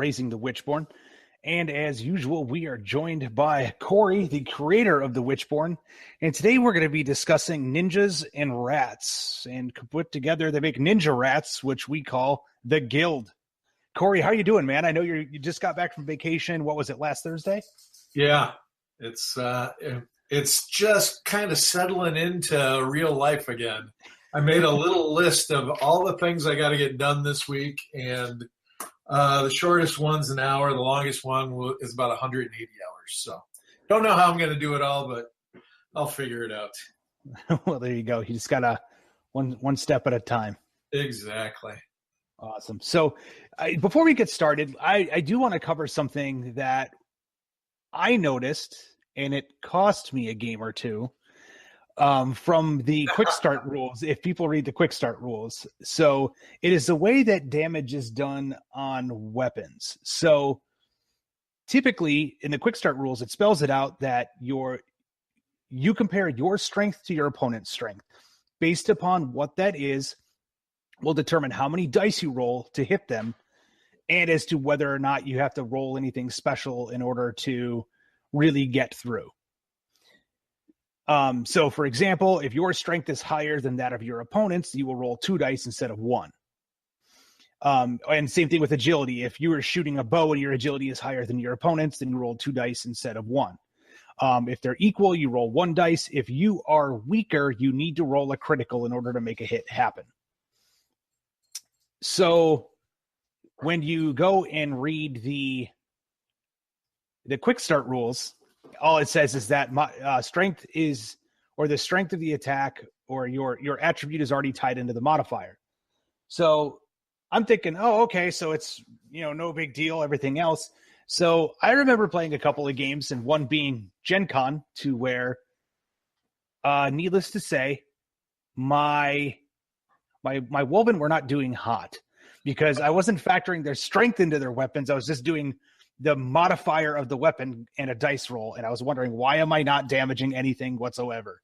Raising the WitchBorn. And as usual, we are joined by Cory, the creator of the WitchBorn. And today we're going to be discussing ninjas and rats. And put together, they make ninja rats, which we call the Guild. Cory, how you doing, man? I know you just got back from vacation. What was it, last Thursday? Yeah, it's just kind of settling into real life again. I made a little list of all the things I got to get done this week, and the shortest one's an hour. The longest one is about 180 hours. So don't know how I'm going to do it all, but I'll figure it out. Well, there you go. You just got to one step at a time. Exactly. Awesome. So before we get started, I do want to cover something that I noticed, and it cost me a game or two. From the quick start rules, if people read the quick start rules. So it is the way that damage is done on weapons. So typically in the quick start rules, it spells it out that you compare your strength to your opponent's strength. Based upon what that is, will determine how many dice you roll to hit them, and as to whether or not you have to roll anything special in order to really get through. So for example, if your strength is higher than that of your opponent's, you will roll 2 dice instead of 1. And same thing with agility. If you are shooting a bow and your agility is higher than your opponent's, then you roll 2 dice instead of 1. If they're equal, you roll 1 dice. If you are weaker, you need to roll a critical in order to make a hit happen. So when you go and read the quick start rules, all it says is that strength is, or the strength of the attack, or your attribute is already tied into the modifier. So I'm thinking, oh, okay, so it's, no big deal, everything else. So I remember playing a couple of games, and one being Gen Con, to where, needless to say, my Woven were not doing hot, because I wasn't factoring their strength into their weapons. I was just doing the modifier of the weapon and a dice roll. And I was wondering, why am I not damaging anything whatsoever?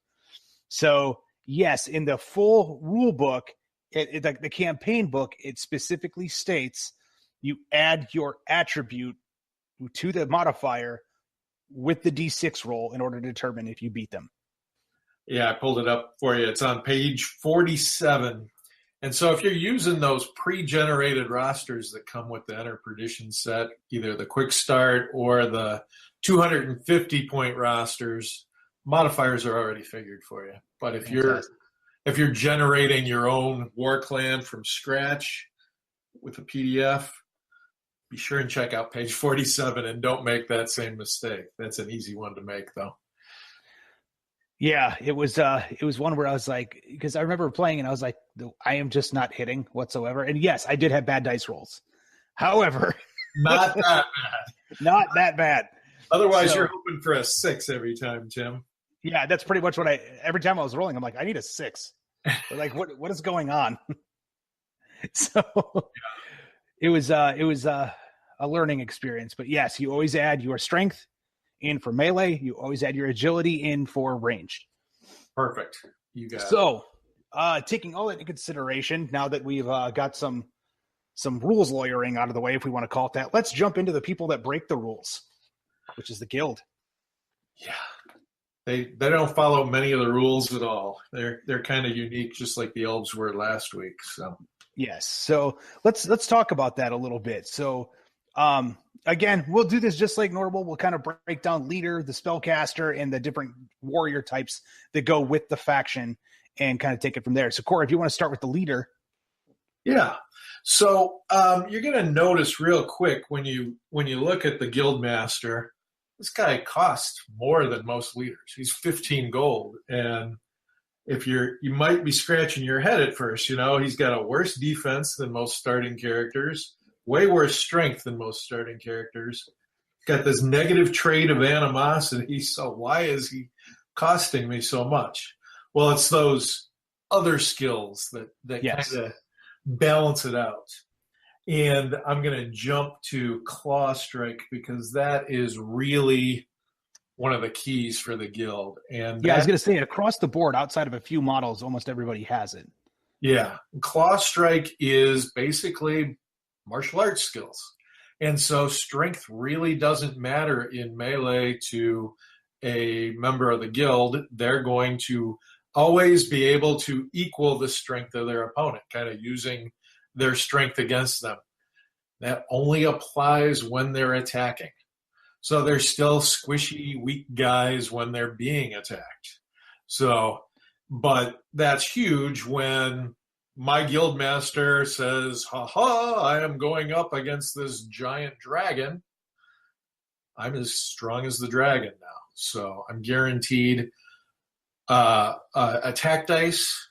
So yes, in the full rule book, the campaign book, it specifically states you add your attribute to the modifier with the D6 roll in order to determine if you beat them. Yeah, I pulled it up for you. It's on page 47. And so if you're using those pre-generated rosters that come with the Enter Perdition set, either the Quick Start or the 250-point rosters, modifiers are already figured for you. But if you're generating your own War Clan from scratch with a PDF, be sure and check out page 47 and don't make that same mistake. That's an easy one to make, though. Yeah, it was one where I was like, because I remember playing and I was like, I am just not hitting whatsoever. And yes, I did have bad dice rolls. However, not that bad. Not that bad. Otherwise, you're hoping for a 6 every time, Tim. Yeah, that's pretty much what every time I was rolling, I'm like, I need a 6. Like, what is going on? So it was a learning experience. But yes, you always add your strength in for melee. You always add your agility in for ranged. Perfect. You got it. So, taking all that into consideration, now that we've got some rules lawyering out of the way, if we want to call it that, let's jump into the people that break the rules, which is the Guild. Yeah. They don't follow many of the rules at all. They're kind of unique, just like the elves were last week. So yes. So let's talk about that a little bit. So again, we'll do this just like normal. We'll kind of break down leader, the spellcaster, and the different warrior types that go with the faction and kind of take it from there. So, Cory, if you want to start with the leader. Yeah. So you're going to notice real quick when you look at the guild master, this guy costs more than most leaders. He's 15 gold. And if you might be scratching your head at first, he's got a worse defense than most starting characters. Way worse strength than most starting characters. Got this negative trait of animosity, so why is he costing me so much? Well, it's those other skills that yes. kind of balance it out. And I'm going to jump to Claw Strike because that is really one of the keys for the guild. And yeah, I was going to say, across the board, outside of a few models, almost everybody has it. Yeah. Claw Strike is basically martial arts skills. And so strength really doesn't matter in melee to a member of the guild. They're going to always be able to equal the strength of their opponent, kind of using their strength against them. That only applies when they're attacking. So they're still squishy, weak guys when they're being attacked. So, but that's huge when my guild master says, haha, I am going up against this giant dragon. I'm as strong as the dragon now. So I'm guaranteed attack dice.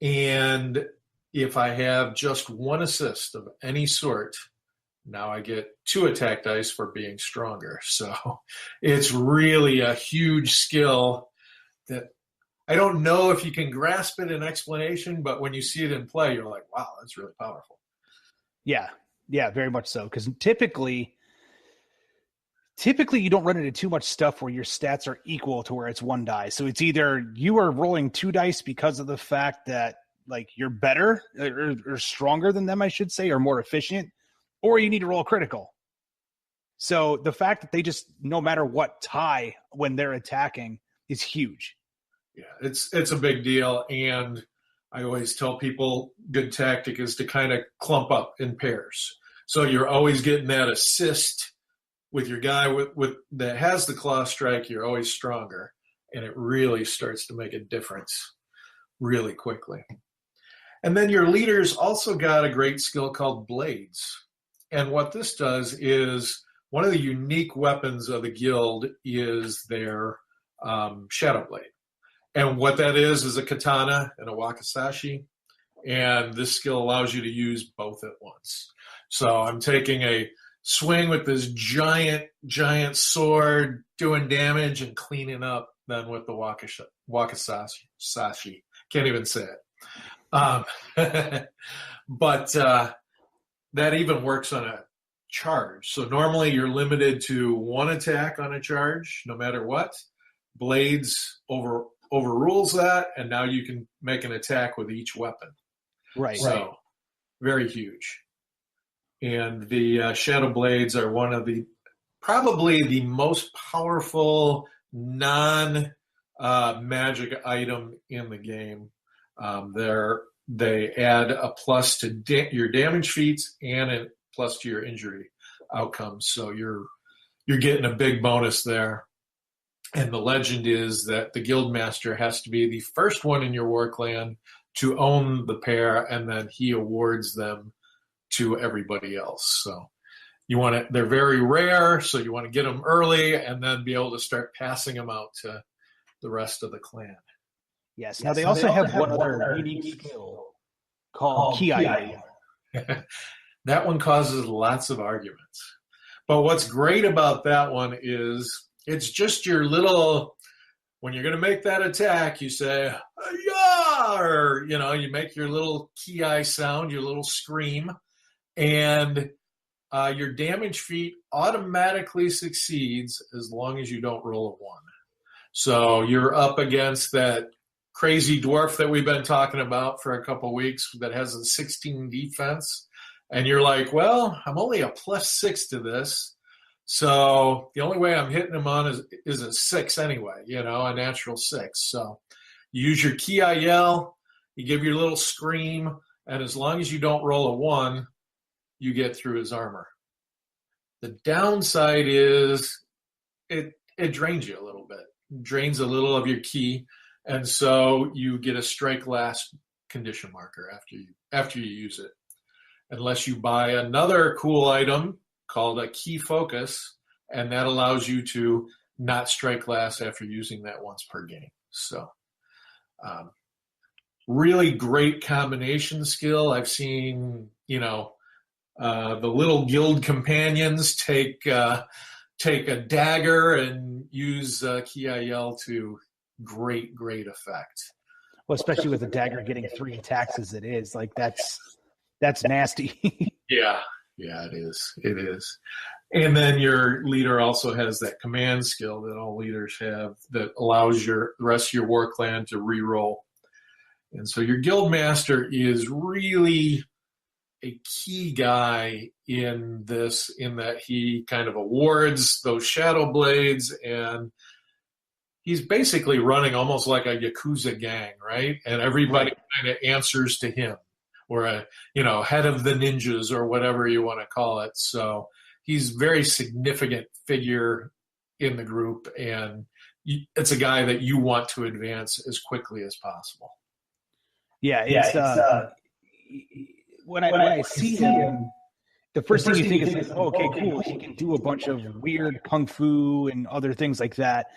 And if I have just one assist of any sort, now I get 2 attack dice for being stronger. So it's really a huge skill that I don't know if you can grasp it in explanation, but when you see it in play, you're like, wow, that's really powerful. Yeah, very much so. Because typically you don't run into too much stuff where your stats are equal to where it's 1 die. So it's either you are rolling 2 dice because of the fact that like you're better or stronger than them, I should say, or more efficient, or you need to roll critical. So the fact that they just, no matter what, tie when they're attacking is huge. Yeah, it's a big deal. And I always tell people good tactic is to kind of clump up in pairs. So you're always getting that assist with your guy with that has the claw strike. You're always stronger. And it really starts to make a difference really quickly. And then your leaders also got a great skill called blades. And what this does is one of the unique weapons of the guild is their shadow blade. And what that is a katana and a wakizashi. And this skill allows you to use both at once. So I'm taking a swing with this giant sword, doing damage and cleaning up then with the wakizashi. Can't even say it. But that even works on a charge. So normally you're limited to 1 attack on a charge, no matter what. Blades overrules that, and now you can make an attack with each weapon. Right. So very huge. And the shadow blades are one of probably the most powerful non-magic item in the game. They add a plus to your damage feats and a plus to your injury outcomes. So you're getting a big bonus there. And the legend is that the guild master has to be the first one in your war clan to own the pair, and then he awards them to everybody else. So they're very rare, so you want to get them early and then be able to start passing them out to the rest of the clan. Yes. Now they also have one other unique skill called Ki. That one causes lots of arguments. But what's great about that one is it's just your little, when you're going to make that attack, you say, yeah, or, you make your little ki sound, your little scream, and your damage feat automatically succeeds as long as you don't roll a 1. So you're up against that crazy dwarf that we've been talking about for a couple weeks that has a 16 defense, and you're like, well, I'm only a +6 to this. So the only way I'm hitting him on is a 6 anyway, a natural 6. So you use your ki yell, you give your little scream, and as long as you don't roll a 1, you get through his armor. The downside is it drains you a little bit. It drains a little of your ki, and so you get a strike last condition marker after you use it. Unless you buy another cool item called a key focus, and that allows you to not strike last after using that once per game. So really great combination skill. I've seen, the little guild companions take a dagger and use Ki yell to great effect. Well, especially with a dagger getting 3 attacks as it is, like that's nasty. Yeah, it is. And then your leader also has that command skill that all leaders have that allows the rest of your war clan to re-roll. And so your guild master is really a key guy in this, in that he kind of awards those shadow blades, and he's basically running almost like a Yakuza gang, right? And everybody kind of answers to him, or head of the ninjas, or whatever you want to call it. So he's a very significant figure in the group, and it's a guy that you want to advance as quickly as possible. Yeah, it's when I see him, the first thing you think is like, oh, okay, cool. He can do a bunch of weird kung fu and other things like that.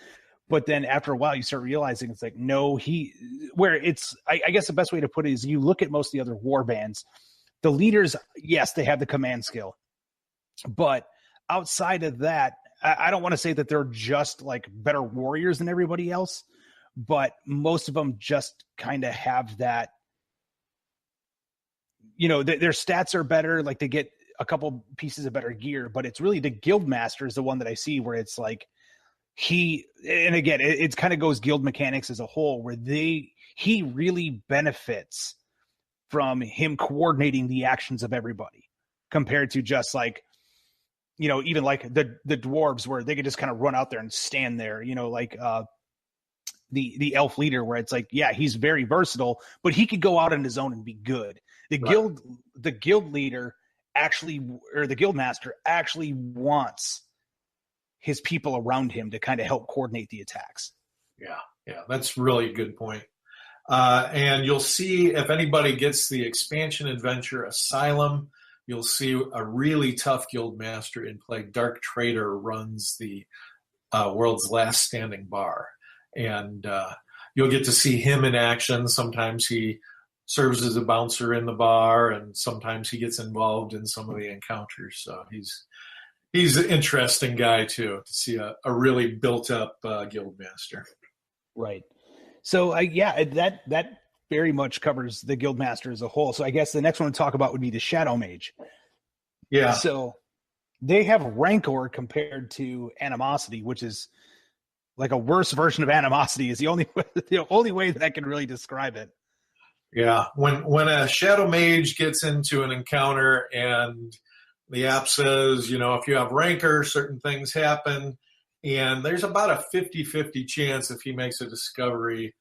But then after a while, you start realizing it's like, no, I guess the best way to put it is you look at most of the other war bands, the leaders, yes, they have the command skill. But outside of that, I don't want to say that they're just like better warriors than everybody else, but most of them just kind of have that, their stats are better. Like they get a couple pieces of better gear, but it's really the guild master is the one that I see where it's like and again, it kind of goes guild mechanics as a whole, where he really benefits from him coordinating the actions of everybody compared to just like, even like the dwarves where they could just kind of run out there and stand there, like the elf leader, where it's like, yeah, he's very versatile, but he could go out on his own and be good. The guild leader actually, or the guild master actually wants his people around him to kind of help coordinate the attacks. Yeah, that's really a good point. And you'll see, if anybody gets the expansion adventure Asylum, you'll see a really tough guild master in play. Dark Trader runs the world's last standing bar. And you'll get to see him in action. Sometimes he serves as a bouncer in the bar, and sometimes he gets involved in some of the encounters. So he's an interesting guy too, to see a really built up guild master. Right. So that very much covers the guild master as a whole. So I guess the next one to talk about would be the Shadow Mage. Yeah. So they have Rancor compared to Animosity, which is like a worse version of Animosity, is the only way that I can really describe it. Yeah. When a Shadow Mage gets into an encounter and the app says, if you have Rancor, certain things happen, and there's about a 50-50 chance if he makes a discovery,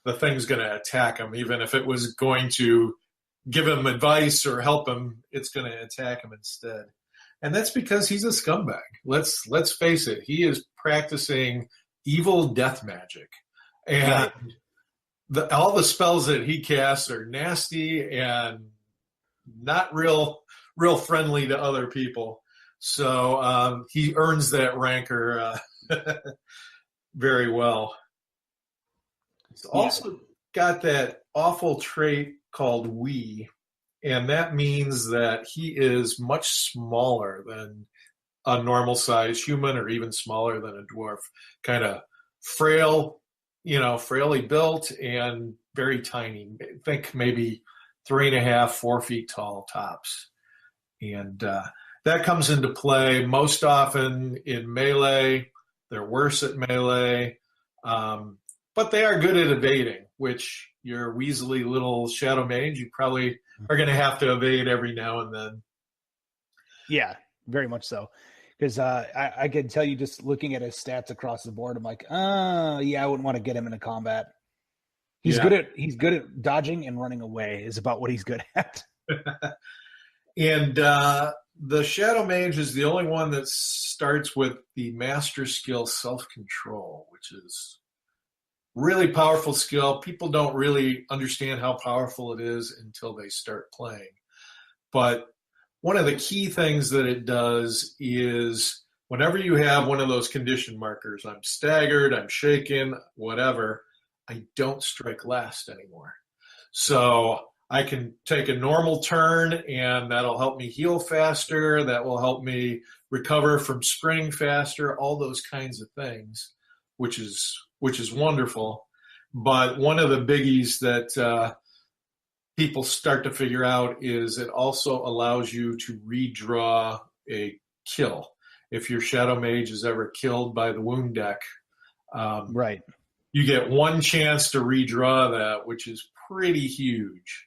the thing's going to attack him. Even if it was going to give him advice or help him, it's going to attack him instead. And that's because he's a scumbag. Let's face it. He is practicing evil death magic. And all the spells that he casts are nasty and not real friendly to other people. So he earns that rancor very well. He's also got that awful trait called we, and that means that he is much smaller than a normal size human, or even smaller than a dwarf. Kind of frail, frailly built and very tiny. Think maybe 3.5, 4 feet tall tops. And that comes into play most often in melee. They're worse at melee, but they are good at evading, which your weaselly little Shadow Mage, you probably are going to have to evade every now and then. Yeah, very much so. Because I can tell you, just looking at his stats across the board, I'm like, I wouldn't want to get him into combat. He's good at dodging and running away is about what he's good at. And the Shadow Mage is the only one that starts with the master skill Self-Control, which is really powerful skill. People don't really understand how powerful it is until they start playing. But one of the key things that it does is whenever you have one of those condition markers, I'm staggered, I'm shaken, whatever, I don't strike last anymore. So I can take a normal turn, and that'll help me heal faster. That will help me recover from sprinting faster, all those kinds of things, which is wonderful. But one of the biggies that people start to figure out is it also allows you to redraw a kill. If your Shadow Mage is ever killed by the wound deck, right, you get one chance to redraw that, which is pretty huge.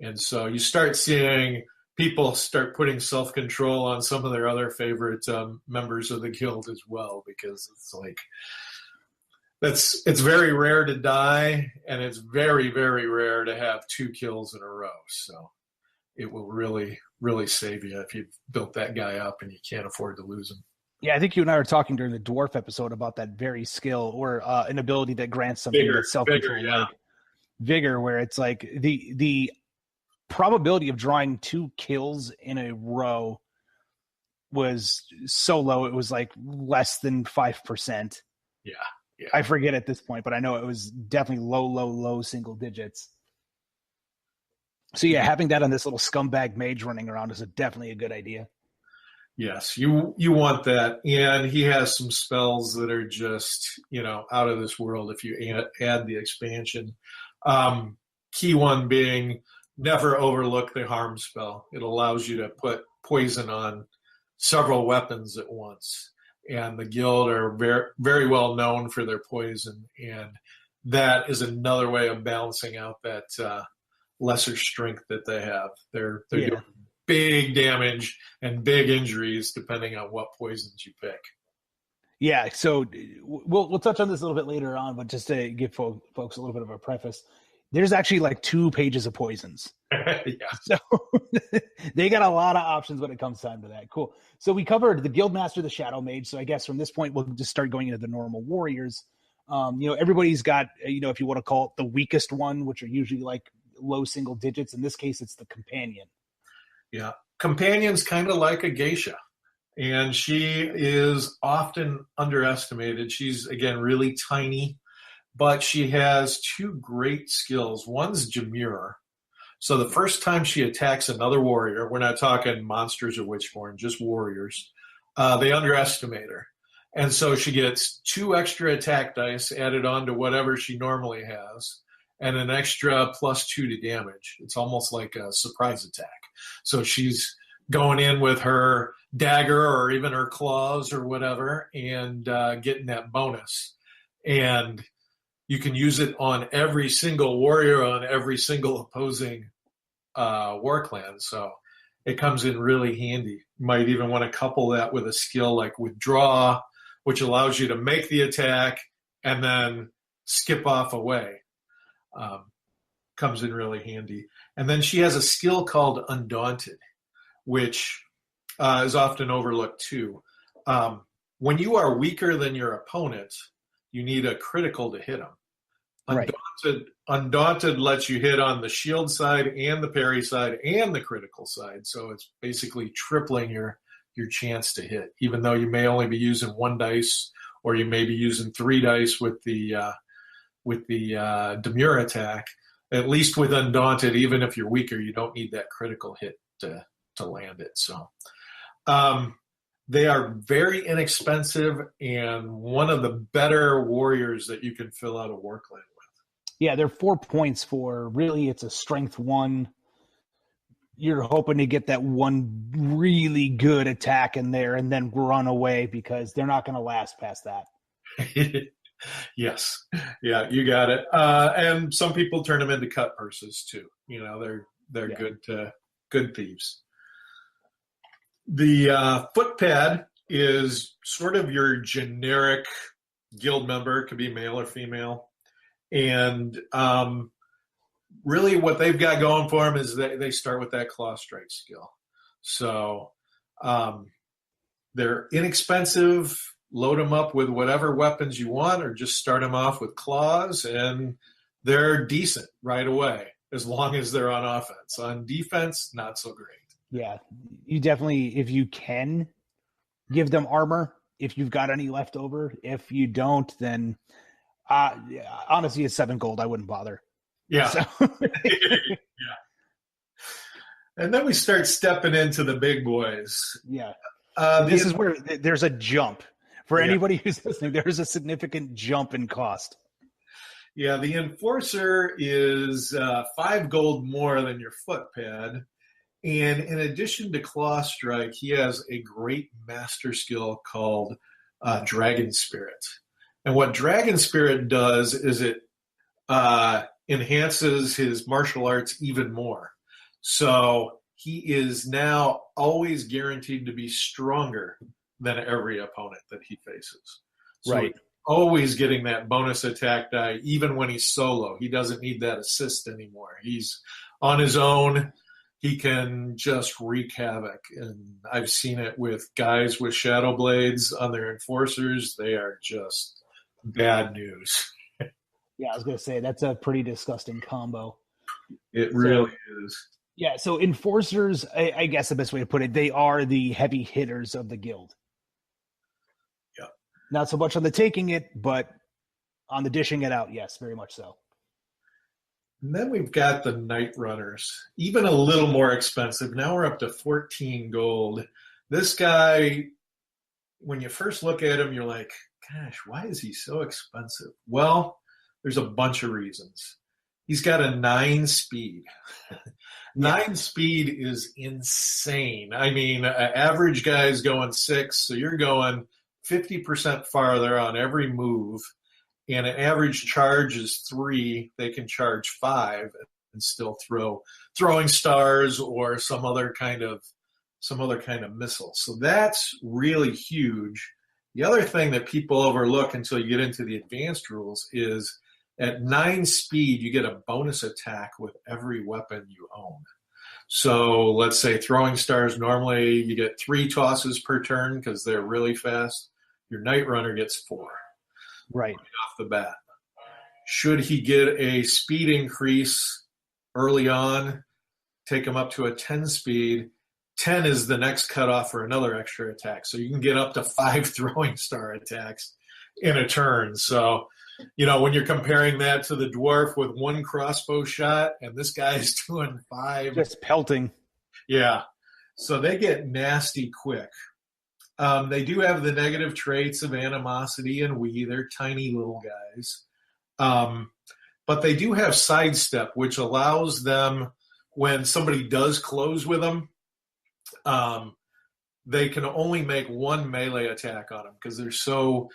And so you start seeing people start putting self-control on some of their other favorite members of the guild as well, because it's like it's very rare to die, and it's very, very rare to have 2 kills in a row. So it will really, really save you if you've built that guy up and you can't afford to lose him. Yeah, I think you and I were talking during the dwarf episode about that very skill, or an ability that grants something Vigor, that's self-control, yeah. like vigor, where it's like the probability of drawing 2 kills in a row was so low, it was like less than 5%. Yeah. I forget at this point, but I know it was definitely low single digits. So yeah, having that on this little scumbag mage running around is definitely a good idea. Yes, you want that, and he has some spells that are just out of this world if you add the expansion. Key one being never overlook the harm spell. It allows you to put poison on several weapons at once, and the guild are very, very well known for their poison, and that is another way of balancing out that lesser strength that they have. They're doing big damage and big injuries depending on what poisons you pick. Yeah, so we'll touch on this a little bit later on, but just to give folks a little bit of a preface, there's actually like 2 pages of poisons. Yeah. So they got a lot of options when it comes time to that. Cool. So we covered the Guildmaster, the Shadow Mage. So I guess from this point, we'll just start going into the normal warriors. Everybody's got, if you want to call it the weakest one, which are usually like low single digits. In this case, it's the Companion. Yeah. Companion's kind of like a geisha, and she is often underestimated. She's, again, really tiny, but she has 2 great skills. One's Jamur. So the first time she attacks another warrior, we're not talking monsters or Witchborn, just warriors, they underestimate her. And so she gets 2 extra attack dice added on to whatever she normally has, and an extra +2 to damage. It's almost like a surprise attack. So she's going in with her dagger or even her claws or whatever and getting that bonus. And you can use it on every single warrior on every single opposing war clan. So it comes in really handy. You might even want to couple that with a skill like Withdraw, which allows you to make the attack and then skip off away. Comes in really handy. And then she has a skill called Undaunted, which is often overlooked too. When you are weaker than your opponent, you need a critical to hit them. Undaunted lets you hit on the shield side and the parry side and the critical side. So it's basically tripling your chance to hit, even though you may only be using 1 dice, or you may be using 3 dice with the Demure attack. At least with Undaunted, even if you're weaker, you don't need that critical hit to land it. So they are very inexpensive and one of the better warriors that you can fill out a war clan with. Yeah, they're 4 points for, really, it's a strength 1. You're hoping to get that 1 really good attack in there and then run away, because they're not going to last past that. Yes. Yeah, you got it. And some people turn them into cut purses too. They're good thieves. The footpad is sort of your generic guild member. It could be male or female. And really what they've got going for them is they start with that claw strike skill. So they're inexpensive. Load them up with whatever weapons you want, or just start them off with claws, and they're decent right away as long as they're on offense. On defense, not so great. Yeah, you definitely, if you can, give them armor if you've got any left over. If you don't, then honestly, it's 7 gold. I wouldn't bother. Yeah. So. Yeah. And then we start stepping into the big boys. Yeah. This is where there's a jump. For anybody who's listening, there's a significant jump in cost. Yeah, the Enforcer is 5 gold more than your footpad. And in addition to Claw Strike, he has a great master skill called Dragon Spirit. And what Dragon Spirit does is it enhances his martial arts even more. So he is now always guaranteed to be stronger than every opponent that he faces. So Right. he's always getting that bonus attack die, even when he's solo. He doesn't need that assist anymore. He's on his own. He can just wreak havoc. And I've seen it with guys with Shadow Blades on their enforcers. They are just bad news. Yeah, I was gonna say that's a pretty disgusting combo. It really is. Yeah, so enforcers, I guess the best way to put it, they are the heavy hitters of the guild. Yeah. Not so much on the taking it, but on the dishing it out, yes, very much so. And then we've got the Night Runners, even a little more expensive. Now we're up to 14 gold. This guy, when you first look at him, you're like, gosh, why is he so expensive? Well, there's a bunch of reasons. He's got a 9 speed. 9 speed is insane. I mean, an average guy's going 6, so you're going 50% farther on every move. And an average charge is 3. They can charge 5 and still throw throwing stars or some other kind of missile. So that's really huge. The other thing that people overlook until you get into the advanced rules is at 9 speed, you get a bonus attack with every weapon you own. So let's say throwing stars, normally you get 3 tosses per turn because they're really fast. Your Night Runner gets 4. Right. Off the bat. Should he get a speed increase early on, take him up to a 10 speed, 10 is the next cutoff for another extra attack. So you can get up to 5 throwing star attacks in a turn. So, when you're comparing that to the dwarf with 1 crossbow shot and this guy's doing 5. Just pelting. Yeah. So they get nasty quick. They do have the negative traits of animosity and they're tiny little guys. But they do have sidestep, which allows them, when somebody does close with them, they can only make 1 melee attack on them because they're so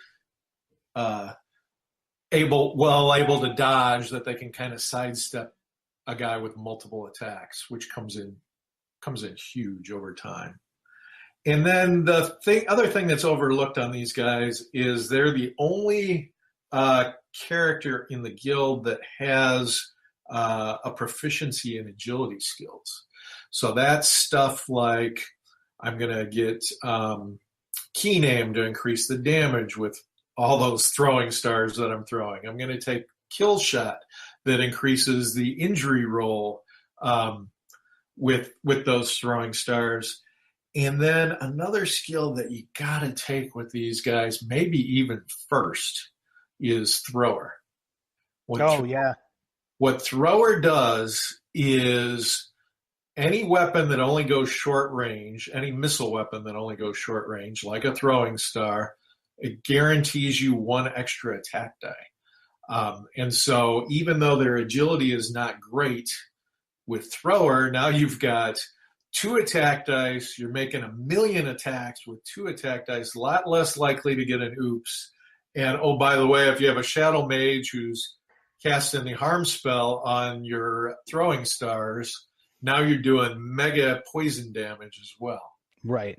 able to dodge that they can kind of sidestep a guy with multiple attacks, which comes in huge over time. And then the other thing that's overlooked on these guys is they're the only character in the guild that has a proficiency in agility skills. So that's stuff like I'm going to get Keen Aim to increase the damage with all those throwing stars that I'm throwing. I'm going to take Kill Shot that increases the injury roll with those throwing stars. And then another skill that you got to take with these guys, maybe even first, is Thrower. What Thrower does is any weapon that only goes short range, any missile weapon that only goes short range, like a throwing star, it guarantees you 1 extra attack die. And so even though their agility is not great, with Thrower, now you've got 2 attack dice. You're making 1,000,000 attacks with 2 attack dice, a lot less likely to get an oops. And, oh, by the way, if you have a Shadow Mage who's casting the harm spell on your throwing stars, now you're doing mega poison damage as well. Right.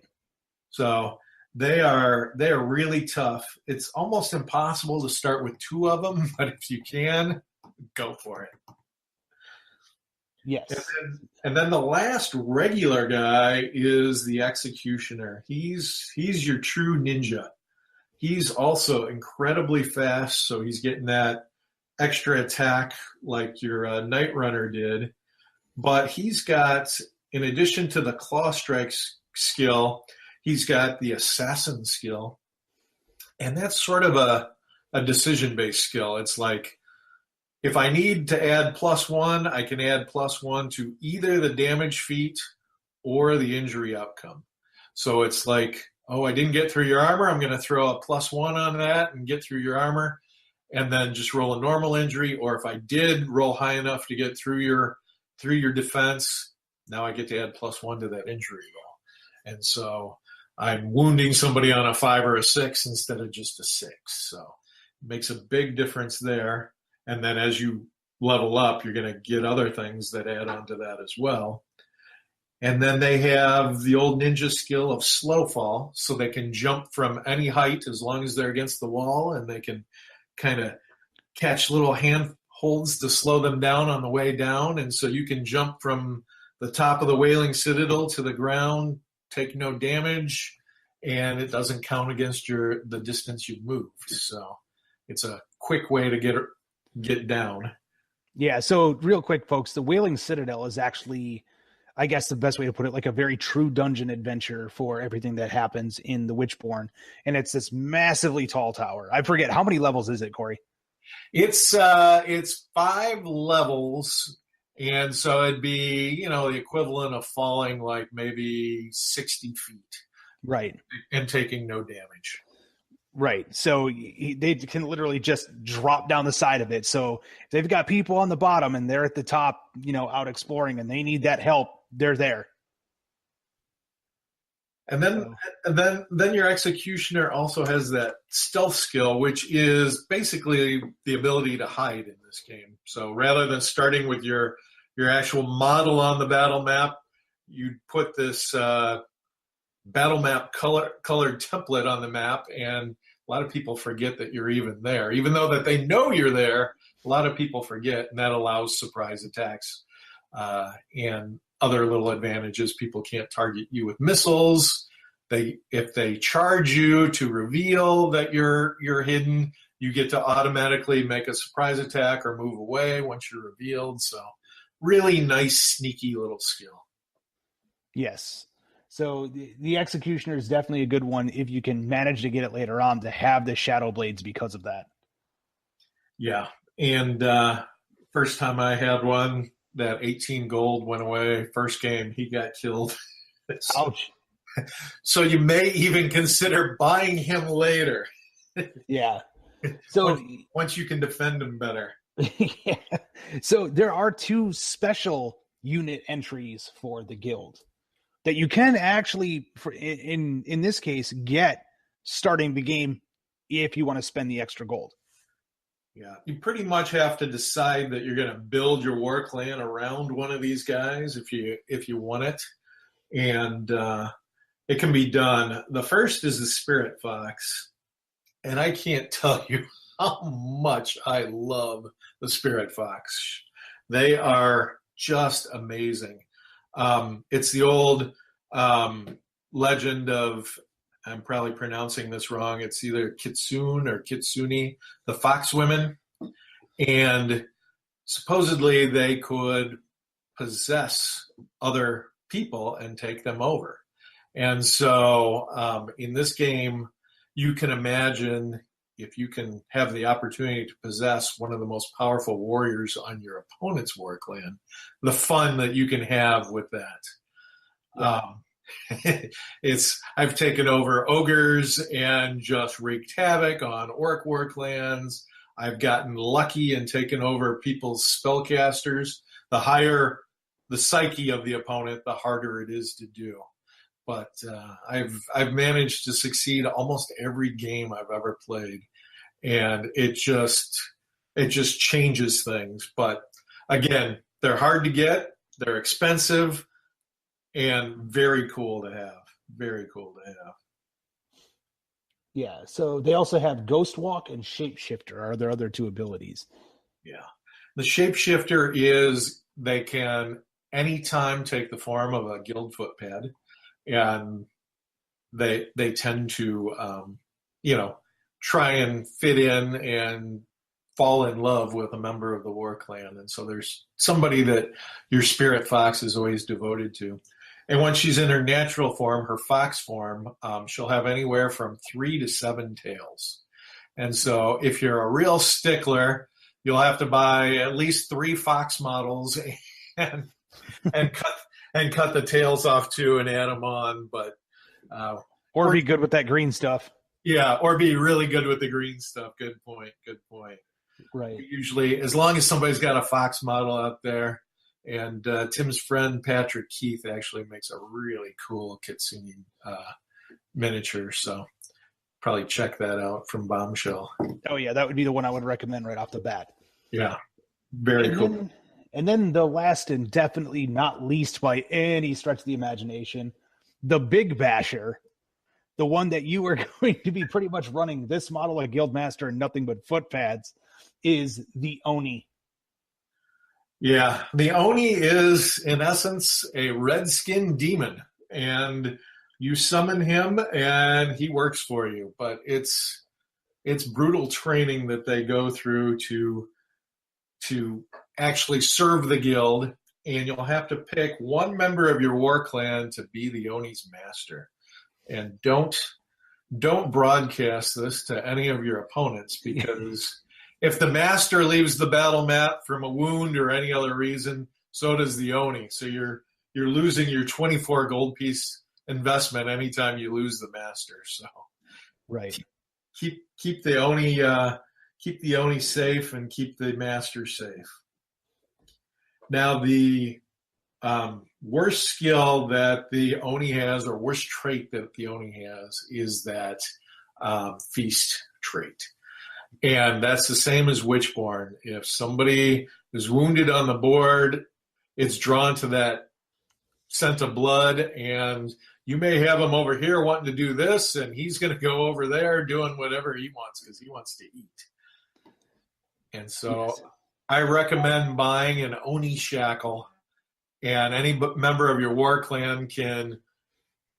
So they are really tough. It's almost impossible to start with 2 of them, but if you can, go for it. Yes. And then the last regular guy is the Executioner. He's your true ninja. He's also incredibly fast, so he's getting that extra attack like your Night Runner did. But he's got, in addition to the Claw Strike skill, he's got the Assassin skill. And that's sort of a decision-based skill. It's like, if I need to add +1, I can add +1 to either the damage feat or the injury outcome. So it's like, oh, I didn't get through your armor. I'm going to throw a +1 on that and get through your armor, and then just roll a normal injury. Or if I did roll high enough to get through your defense, now I get to add +1 to that injury roll. And so I'm wounding somebody on a 5 or a 6 instead of just a 6. So it makes a big difference there. And then as you level up, you're going to get other things that add on to that as well. And then they have the old ninja skill of slow fall, so they can jump from any height as long as they're against the wall, and they can kind of catch little handholds to slow them down on the way down. And so you can jump from the top of the Wailing Citadel to the ground, take no damage, and it doesn't count against the distance you've moved. So it's a quick way to get down. Yeah, so real quick, folks, the Wailing Citadel is actually, I guess the best way to put it, like a very true dungeon adventure for everything that happens in the Witchborn. And it's this massively tall tower. I forget, how many levels is it, Corey? It's 5 levels, and so it'd be, the equivalent of falling like maybe 60 feet. Right. And taking no damage. Right. So they can literally just drop down the side of it. So if they've got people on the bottom and they're at the top, out exploring, and they need that help, they're there. And then your executioner also has that stealth skill, which is basically the ability to hide in this game. So rather than starting with your actual model on the battle map, you put this battle map colored template on the map, and a lot of people forget that you're even there. Even though that they know you're there, a lot of people forget, and that allows surprise attacks and other little advantages. People can't target you with missiles. If they charge you to reveal that you're hidden, you get to automatically make a surprise attack or move away once you're revealed. So really nice, sneaky little skill. Yes. So the Executioner is definitely a good one if you can manage to get it later on, to have the Shadow Blades because of that. Yeah. And first time I had one, that 18 gold went away. First game, he got killed. Ouch. So you may even consider buying him later. Yeah. So once you can defend him better. Yeah. So there are 2 special unit entries for the guild that you can actually, in this case, get starting the game if you want to spend the extra gold. Yeah, you pretty much have to decide that you're going to build your war clan around one of these guys if you want it, and it can be done. The first is the Spirit Fox, and I can't tell you how much I love the Spirit Fox. They are just amazing. It's the old legend of, I'm probably pronouncing this wrong, it's either Kitsune or Kitsune, the fox women. And supposedly they could possess other people and take them over. And so in this game, you can imagine, if you can have the opportunity to possess one of the most powerful warriors on your opponent's war clan, the fun that you can have with that. Yeah. I've taken over ogres and just wreaked havoc on orc war clans. I've gotten lucky and taken over people's spellcasters. The higher the psyche of the opponent, the harder it is to do. But I've managed to succeed almost every game I've ever played, and it just changes things. But again, they're hard to get, they're expensive, and very cool to have. Very cool to have. Yeah, so they also have Ghost Walk and Shapeshifter are their other 2 abilities. Yeah. The Shapeshifter is, they can anytime take the form of a guild footpad, and they tend to try and fit in and fall in love with a member of the war clan. And so there's somebody that your Spirit Fox is always devoted to. And when she's in her natural form, her fox form, she'll have anywhere from 3 to 7 tails. And so if you're a real stickler, you'll have to buy at least 3 fox models and cut the tails off too and add them on. But or be good with that green stuff. Yeah, or be really good with the green stuff. Good point. Right. Usually, as long as somebody's got a fox model out there. And Tim's friend Patrick Keith actually makes a really cool Kitsune miniature, so probably check that out from Bombshell. Oh yeah, that would be the one I would recommend right off the bat. Yeah, very cool. And then the last and definitely not least by any stretch of the imagination, the Big Basher, the one that you are going to be pretty much running this model of Guildmaster and nothing but foot pads, is the Oni. Yeah, the Oni is, in essence, a red-skinned demon, and you summon him, and he works for you. But it's brutal training that they go through to actually serve the guild, and you'll have to pick one member of your war clan to be the Oni's master. And don't broadcast this to any of your opponents, because if the master leaves the battle mat from a wound or any other reason, so does the Oni. So you're losing your 24 gold piece investment anytime you lose the master. So right, keep the Oni safe and keep the master safe. Now the worst skill that the Oni has, or worst trait that the Oni has, is that feast trait. And that's the same as WitchBorn. If somebody is wounded on the board, it's drawn to that scent of blood, and you may have him over here wanting to do this, and he's going to go over there doing whatever he wants because he wants to eat. And so yes. I recommend buying an Oni shackle, and any member of your war clan can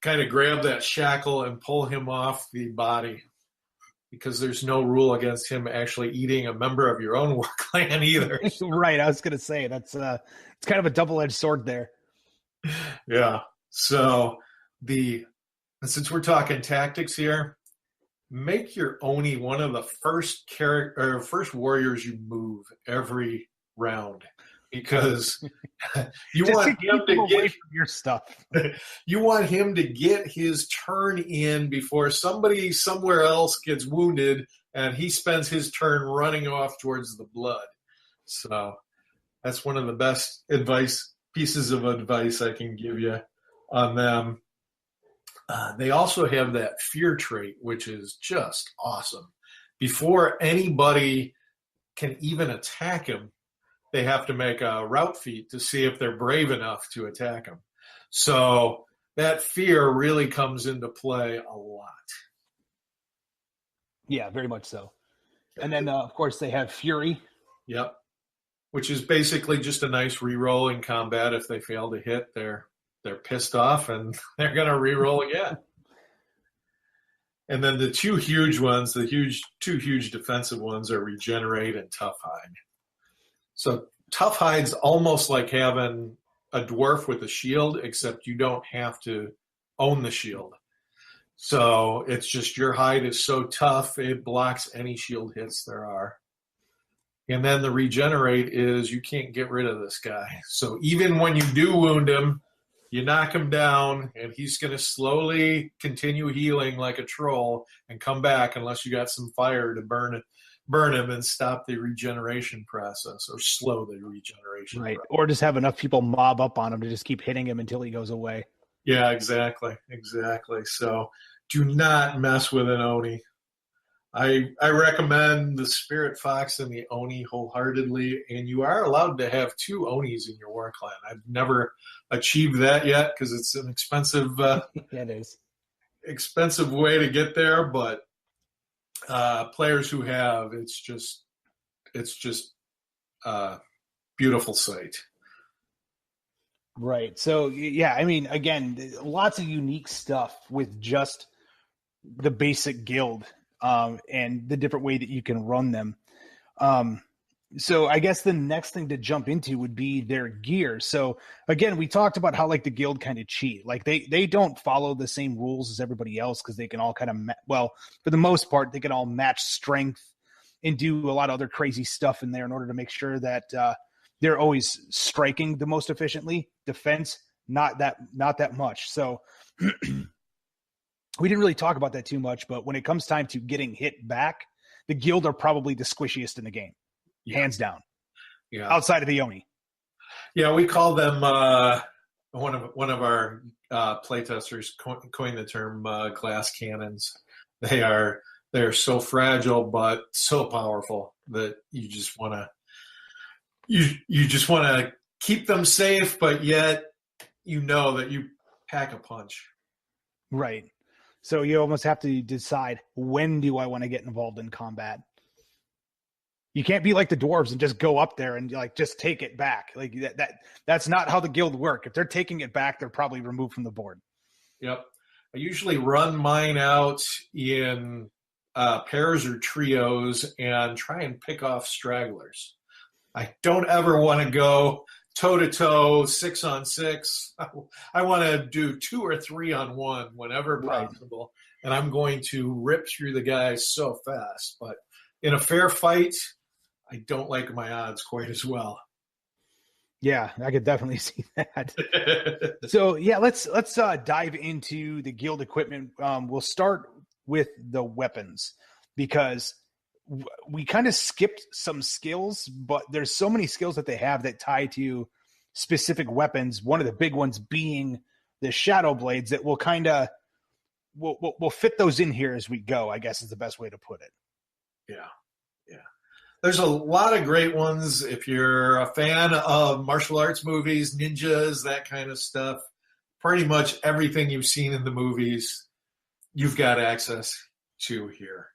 kind of grab that shackle and pull him off the body, because there's no rule against him actually eating a member of your own war clan either. Right, I was going to say, that's it's kind of a double-edged sword there. Yeah. So since we're talking tactics here, make your Oni one of the first warriors you move every round, because you want him to get your stuff. You want him to get his turn in before somebody somewhere else gets wounded, and he spends his turn running off towards the blood. So that's one of the best pieces of advice I can give you on them. They also have that fear trait, which is just awesome. Before anybody can even attack him, they have to make a route feat to see if they're brave enough to attack him. So that fear really comes into play a lot. Yeah, very much so. And then, of course, they have Fury. Yep. Which is basically just a nice reroll in combat. If they fail to hit, they're pissed off and they're going to reroll again. And then the two huge ones, two huge defensive ones, are Regenerate and Tough Hide. So Tough Hide's almost like having a dwarf with a shield, except you don't have to own the shield. So it's just your hide is so tough, it blocks any shield hits there are. And then the Regenerate is you can't get rid of this guy. So even when you do wound him, you knock him down, and he's going to slowly continue healing like a troll and come back unless you got some fire to burn him and stop the regeneration process, or slow the regeneration right process. Or just have enough people mob up on him to just keep hitting him until he goes away. Yeah, exactly. So do not mess with an Oni. I recommend the Spirit Fox and the Oni wholeheartly, and you are allowed to have two Onis in your war clan. I've never achieved that yet because it's an expensive it is expensive way to get there, but players who have, it's just beautiful sight. Right. So yeah, I mean, again, lots of unique stuff with just the basic guild. And the different way that you can run them. So I guess the next thing to jump into would be their gear. So again, we talked about how like the guild kind of cheat. Like they don't follow the same rules as everybody else because they can all kind of, for the most part, they can all match strength and do a lot of other crazy stuff in there in order to make sure that they're always striking the most efficiently. Defense, not that much. So we didn't really talk about that too much, but when it comes time to getting hit back, the guild are probably the squishiest in the game, hands down. Yeah, outside of the Oni. Yeah, we call them one of our playtesters coined the term glass cannons. They're so fragile but so powerful that you just want to you just want to keep them safe, but yet you know that you pack a punch. Right. So you almost have to decide, when do I want to get involved in combat? You can't be like the dwarves and just go up there and like just take it back. Like that's not how the guild work. If they're taking it back, they're probably removed from the board. Yep. I usually run mine out in pairs or trios and try and pick off stragglers. I don't ever want to go toe-to-toe, 6-on-6. I want to do 2 or 3-on-1 whenever possible, and I'm going to rip through the guys so fast. But in a fair fight, I don't like my odds quite as well. Yeah, I could definitely see that. So yeah, let's dive into the guild equipment. We'll start with the weapons, because we kind of skipped some skills, but there's so many skills that they have that tie to specific weapons. One of the big ones being the shadow blades that will kind of we'll fit those in here as we go, I guess is the best way to put it. Yeah. There's a lot of great ones. If you're a fan of martial arts movies, ninjas, that kind of stuff, pretty much everything you've seen in the movies, you've got access to here.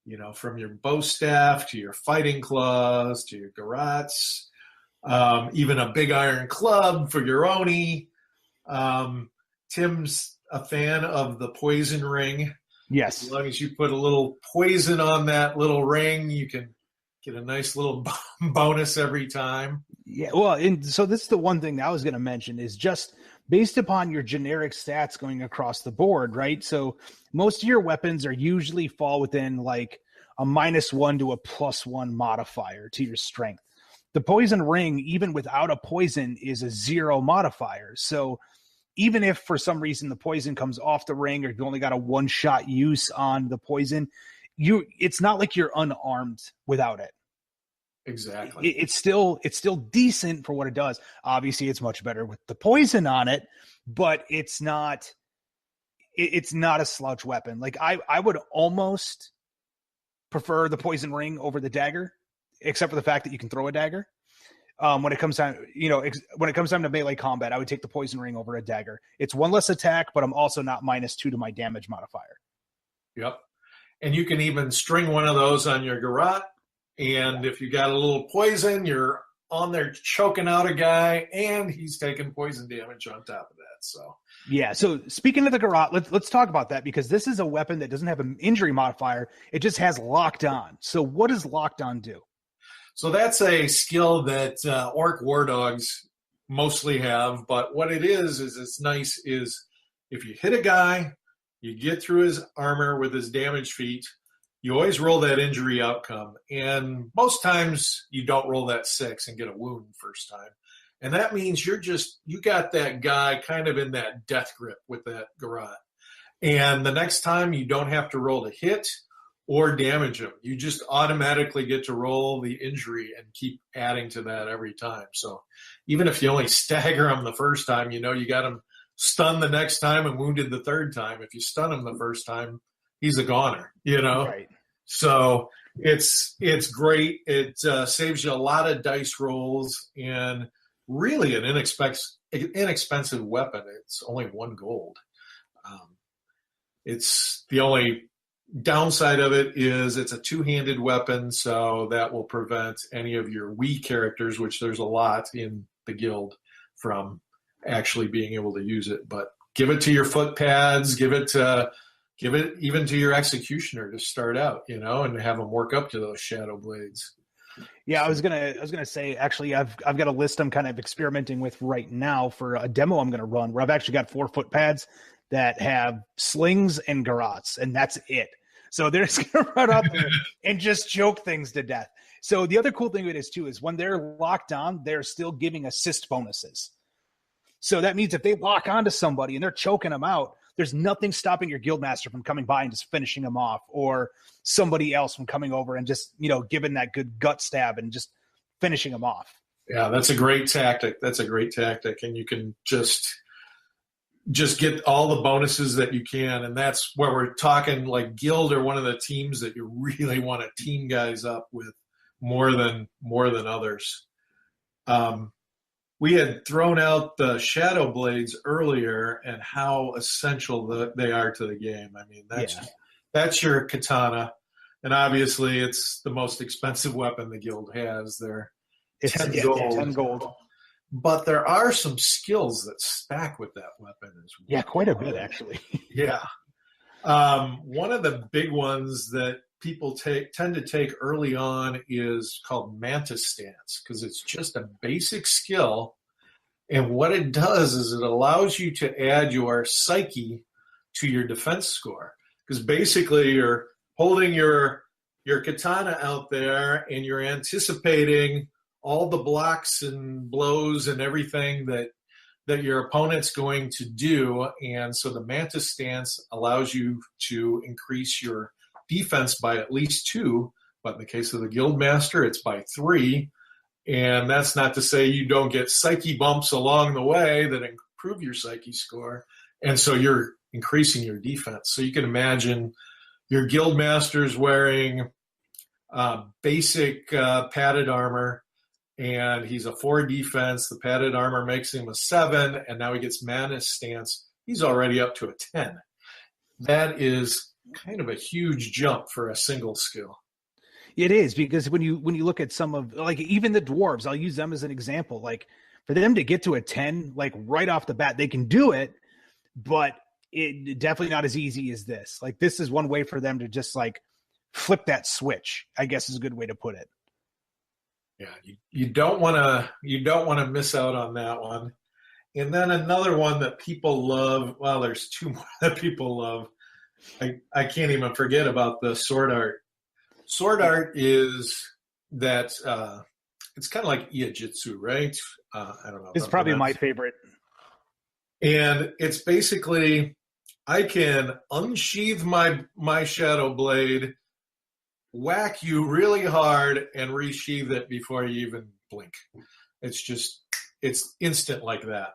You know, from your bow staff to your fighting claws to your garrots, even a big iron club for your oni. Tim's a fan of the poison ring. Yes. As long as you put a little poison on that little ring, you can get a nice little bonus every time. Yeah, well, and so this is the one thing that I was going to mention is just based upon your generic stats going across the board, right? So most of your weapons are usually fall within like a -1 to a +1 modifier to your strength. The poison ring, even without a poison, is a 0 modifier. So even if for some reason the poison comes off the ring, or you only got a one-shot use on the poison, it's not like you're unarmed without it. Exactly. It's still decent for what it does. Obviously, it's much better with the poison on it, but it's not a slouch weapon. Like I would almost prefer the poison ring over the dagger, except for the fact that you can throw a dagger. When it comes time to melee combat, I would take the poison ring over a dagger. It's 1 less attack, but I'm also not -2 to my damage modifier. Yep. And you can even string one of those on your garrote. And if you got a little poison, you're on there choking out a guy, and he's taking poison damage on top of that. So yeah. So speaking of the garrote, let's talk about that, because this is a weapon that doesn't have an injury modifier. It just has locked on. So what does locked on do? So that's a skill that orc war dogs mostly have. But what it is it's nice is if you hit a guy, you get through his armor with his damage feat, you always roll that injury outcome. And most times you don't roll that 6 and get a wound first time. And that means you got that guy kind of in that death grip with that garrote. And the next time you don't have to roll to hit or damage him. You just automatically get to roll the injury and keep adding to that every time. So even if you only stagger him the first time, you got him stunned the next time and wounded the third time. If you stun him the first time, he's a goner, Right. So it's great. It saves you a lot of dice rolls, and really an inexpensive weapon. It's only 1 gold. It's the only downside of it is it's a 2-handed weapon, so that will prevent any of your Wii characters, which there's a lot in the guild, from actually being able to use it. But give it to your foot pads, give it even to your executioner to start out, and have them work up to those shadow blades. Yeah, I was gonna say, actually, I've got a list I'm kind of experimenting with right now for a demo I'm gonna run, where I've actually got 4 foot pads that have slings and garrotes, and that's it. So they're just gonna run up there and just choke things to death. So the other cool thing of it is too is when they're locked on, they're still giving assist bonuses. So that means if they lock onto somebody and they're choking them out, there's nothing stopping your guildmaster from coming by and just finishing them off, or somebody else from coming over and just, giving that good gut stab and just finishing them off. Yeah, that's a great tactic. And you can just get all the bonuses that you can. And that's where we're talking like guild are one of the teams that you really want to team guys up with more than others. we had thrown out the shadow blades earlier and how essential they are to the game. I mean, that's your katana, and obviously it's the most expensive weapon the guild has. They're 10 gold. 10 gold. But there are some skills that stack with that weapon as well. Yeah, quite a bit actually. Yeah. One of the big ones that people tend to take early on is called Mantis Stance, because it's just a basic skill. And what it does is it allows you to add your psyche to your defense score. Because basically you're holding your katana out there and you're anticipating all the blocks and blows and everything that your opponent's going to do. And so the Mantis Stance allows you to increase your defense by at least 2, but in the case of the Guildmaster, it's by 3. And that's not to say you don't get psyche bumps along the way that improve your psyche score. And so you're increasing your defense. So you can imagine your Guildmaster's wearing basic padded armor, and he's a 4 defense. The padded armor makes him a 7, and now he gets Mantis Stance. He's already up to a 10. That is kind of a huge jump for a single skill. It is, because when you look at some of, like, even the dwarves, I'll use them as an example. Like, for them to get to a 10, like right off the bat, they can do it, but it definitely not as easy as this. Like, this is one way for them to just like flip that switch, I guess is a good way to put it. Yeah, you don't want to miss out on that one. And then another one that people love. Well, there's 2 more that people love. I can't even forget about the sword art. Sword art is that it's kind of like Iajitsu, right? I don't know. It's probably my favorite. And it's basically, I can unsheath my shadow blade, whack you really hard, and resheath it before you even blink. It's instant like that.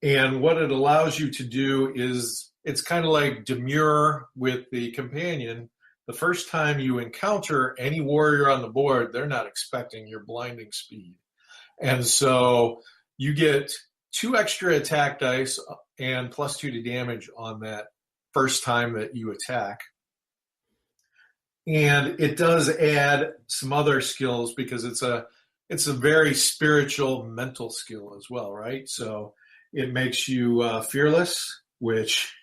And what it allows you to do is, it's kind of like Demure with the companion. The first time you encounter any warrior on the board, they're not expecting your blinding speed. And so you get 2 extra attack dice and +2 to damage on that first time that you attack. And it does add some other skills, because it's a very spiritual, mental skill as well, right? So it makes you fearless, which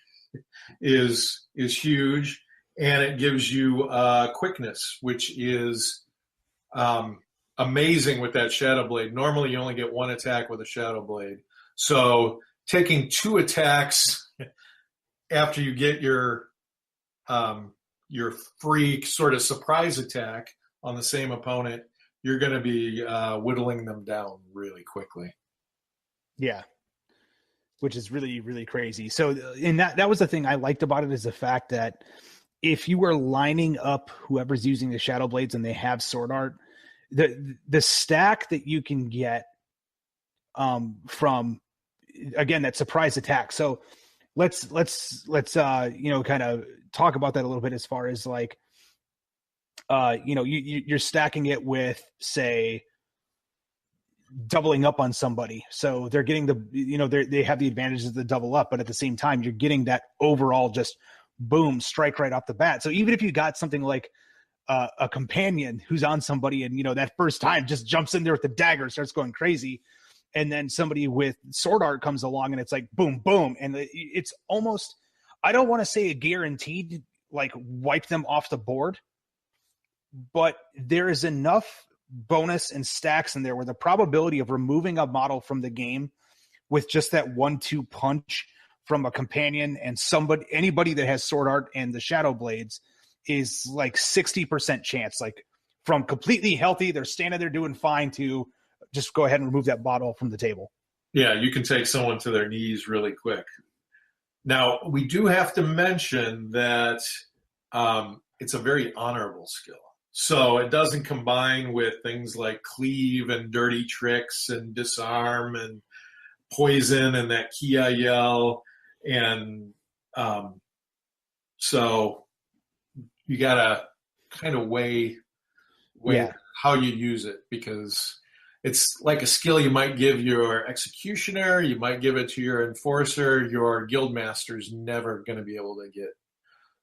is huge, and it gives you quickness, which is amazing with that shadow blade. Normally, you only get 1 attack with a shadow blade, so taking 2 attacks after you get your free sort of surprise attack on the same opponent, you're going to be whittling them down really quickly. Yeah, which is really, really crazy. So, and that was the thing I liked about it, is the fact that if you were lining up whoever's using the shadow blades and they have sword art, the stack that you can get from, again, that surprise attack. So let's kind of talk about that a little bit, as far as like you're stacking it with, say, doubling up on somebody. So they're getting they have the advantages of the double up, but at the same time, you're getting that overall just boom strike right off the bat. So even if you got something like a companion who's on somebody, and that first time just jumps in there with the dagger, starts going crazy, and then somebody with sword art comes along and it's like boom, boom, and it's almost, I don't want to say a guaranteed like wipe them off the board, but there is enough bonus and stacks in there where the probability of removing a model from the game with just that 1-2 punch from a companion and anybody that has sword art and the shadow blades is like 60% chance, like from completely healthy, they're standing there doing fine, to just go ahead and remove that bottle from the table. Yeah, you can take someone to their knees really quick. Now, we do have to mention that it's a very honorable skill. So it doesn't combine with things like cleave and dirty tricks and disarm and poison and that Kia yell. And so you got to kind of weigh how you use it, because it's like a skill you might give your executioner, you might give it to your enforcer. Your guildmaster's never going to be able to get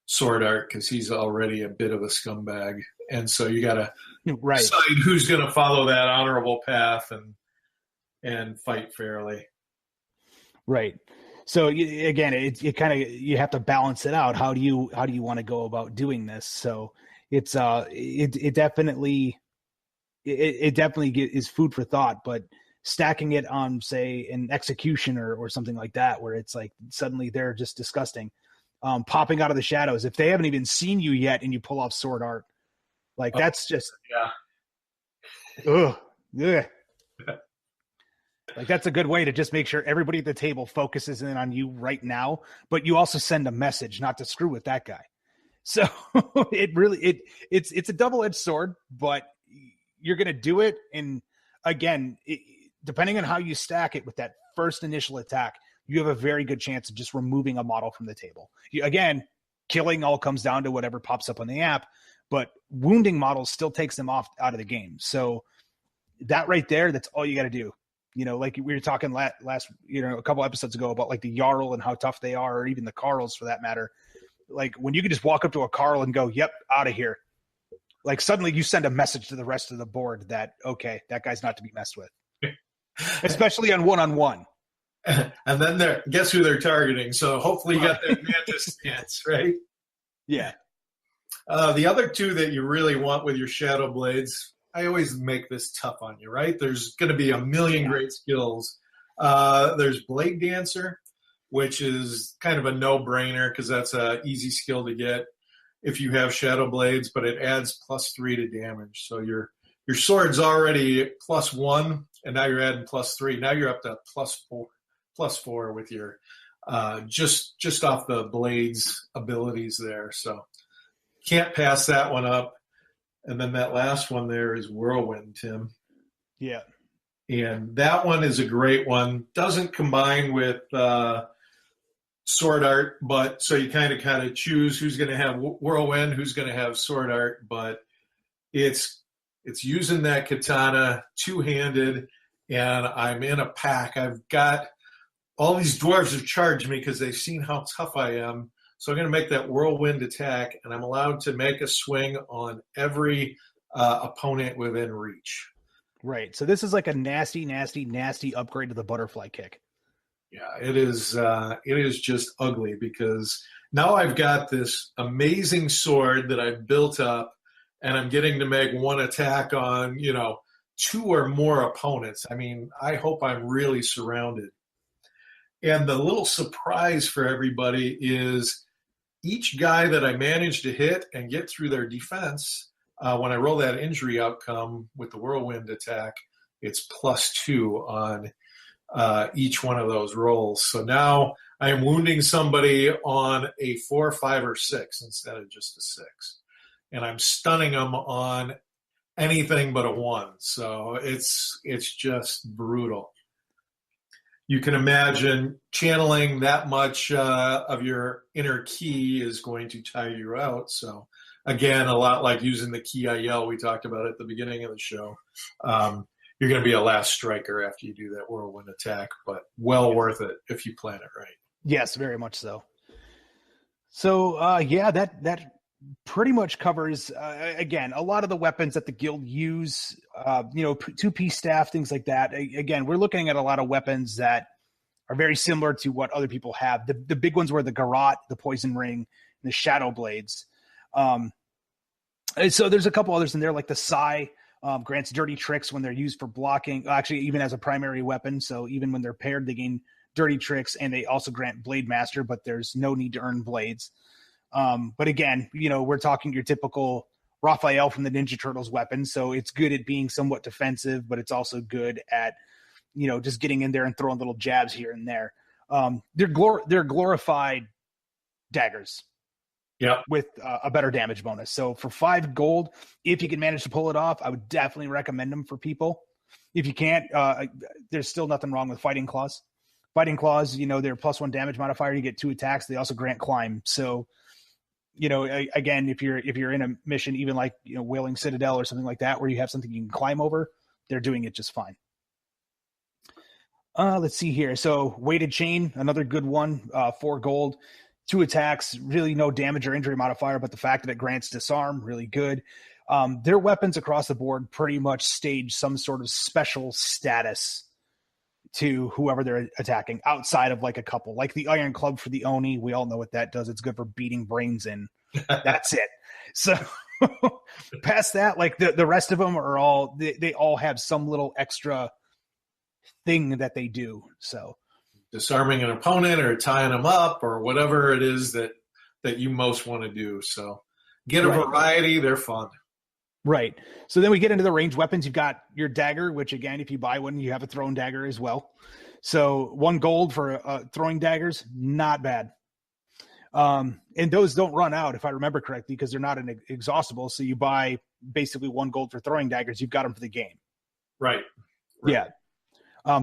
sword art because he's already a bit of a scumbag, and so you got to decide who's going to follow that honorable path and fight fairly. Right. So again, it kind of, you have to balance it out. How do you want to go about doing this? So it's it definitely is food for thought, but stacking it on, say, an executioner or something like that, where it's like suddenly they're just disgusting, popping out of the shadows. If they haven't even seen you yet and you pull off sword art, like that's just, ugh. Like that's a good way to just make sure everybody at the table focuses in on you right now, but you also send a message not to screw with that guy. So it's a double-edged sword, but you're going to do it. And again, depending on how you stack it with that first initial attack, you have a very good chance of just removing a model from the table. Again, killing all comes down to whatever pops up on the app, but wounding models still takes them out of the game. So that right there, that's all you got to do. Like we were talking last, a couple episodes ago about like the Jarl and how tough they are, or even the Carls for that matter. Like when you can just walk up to a Carl and go, yep, out of here. Like suddenly you send a message to the rest of the board that, okay, that guy's not to be messed with, especially on one-on-one. And then guess who they're targeting. So hopefully you got that mantis stance, right? Yeah. The other two that you really want with your Shadow Blades, I always make this tough on you, right? There's going to be a million great skills. There's Blade Dancer, which is kind of a no-brainer because that's an easy skill to get if you have Shadow Blades, but it adds +3 to damage. So your sword's already +1, and now you're adding +3. Now you're up to +4 with your just off the blades abilities there. So can't pass that one up. And then that last one there is Whirlwind, Tim. Yeah. And that one is a great one. Doesn't combine with sword art, but so you kind of choose who's going to have Whirlwind, who's going to have sword art, but it's using that katana two-handed, and I'm in a pack. I've got all these dwarves have charged me because they've seen how tough I am. So I'm going to make that whirlwind attack, and I'm allowed to make a swing on every opponent within reach. Right. So this is like a nasty, nasty, nasty upgrade to the butterfly kick. Yeah, it is. It is just ugly because now I've got this amazing sword that I've built up, and I'm getting to make one attack on, 2 or more opponents. I mean, I hope I'm really surrounded. And the little surprise for everybody is each guy that I manage to hit and get through their defense, when I roll that injury outcome with the whirlwind attack, it's +2 on each one of those rolls. So now I am wounding somebody on a 4, 5, or 6 instead of just a 6. And I'm stunning them on anything but a 1. So it's just brutal. You can imagine channeling that much of your inner ki is going to tire you out. So again, a lot like using the ki I yell we talked about at the beginning of the show. You're going to be a last striker after you do that whirlwind attack, but well worth it if you plan it right. Yes, very much so. So that pretty much covers, again, a lot of the weapons that the guild use, 2-piece staff, things like that. Again, we're looking at a lot of weapons that are very similar to what other people have. The big ones were the garrote, the poison ring, and the shadow blades. And so there's a couple others in there, like the sai grants dirty tricks when they're used for blocking, actually even as a primary weapon. So even when they're paired, they gain dirty tricks, and they also grant blade master, but there's no need to earn blades. But again, we're talking your typical Raphael from the Ninja Turtles weapon. So it's good at being somewhat defensive, but it's also good at, just getting in there and throwing little jabs here and there. They're glorified daggers. Yeah. With a better damage bonus. So for 5 gold, if you can manage to pull it off, I would definitely recommend them for people. If you can't, there's still nothing wrong with fighting claws. Fighting claws, they're +1 damage modifier. You get 2 attacks. They also grant climb. So, again, if you're in a mission, even like, Wailing Citadel or something like that, where you have something you can climb over, they're doing it just fine. Let's see here. So weighted chain, another good one, 4 gold, 2 attacks, really no damage or injury modifier, but the fact that it grants disarm, really good. Their weapons across the board pretty much stage some sort of special status to whoever they're attacking outside of like a couple, like the Iron Club for the Oni. We all know what that does. It's good for beating brains in. That's it. So past that, like the rest of them are all, they all have some little extra thing that they do. So disarming an opponent or tying them up or whatever it is that you most want to do. So get a variety. They're fun. Right. So then we get into the ranged weapons. You've got your dagger, which again, if you buy one, you have a thrown dagger as well. So 1 gold for throwing daggers, not bad. And those don't run out, if I remember correctly, because they're not exhaustible. So you buy basically 1 gold for throwing daggers. You've got them for the game. Right. Yeah.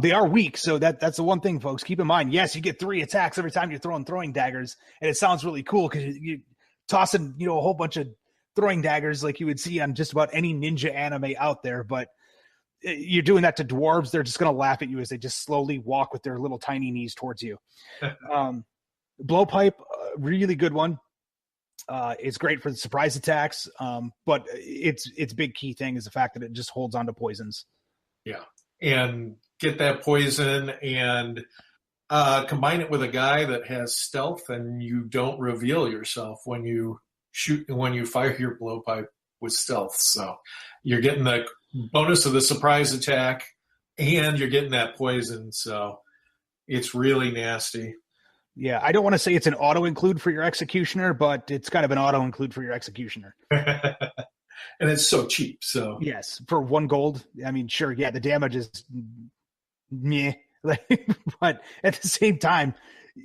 They are weak. So that's the one thing, folks. Keep in mind, yes, you get 3 attacks every time you're throwing daggers. And it sounds really cool because you tossing, a whole bunch of throwing daggers like you would see on just about any ninja anime out there. But you're doing that to dwarves. They're just going to laugh at you as they just slowly walk with their little tiny knees towards you. Blowpipe, really good one. It's great for the surprise attacks. But its big key thing is the fact that it just holds on to poisons. Yeah. And get that poison and combine it with a guy that has stealth, and you don't reveal yourself when you fire your blowpipe with stealth. So you're getting the bonus of the surprise attack and you're getting that poison. So it's really nasty. Yeah. I don't want to say it's an auto include for your executioner, but it's kind of an auto include for your executioner. And it's so cheap. So yes, for 1 gold. I mean, sure. Yeah. The damage is meh. But at the same time,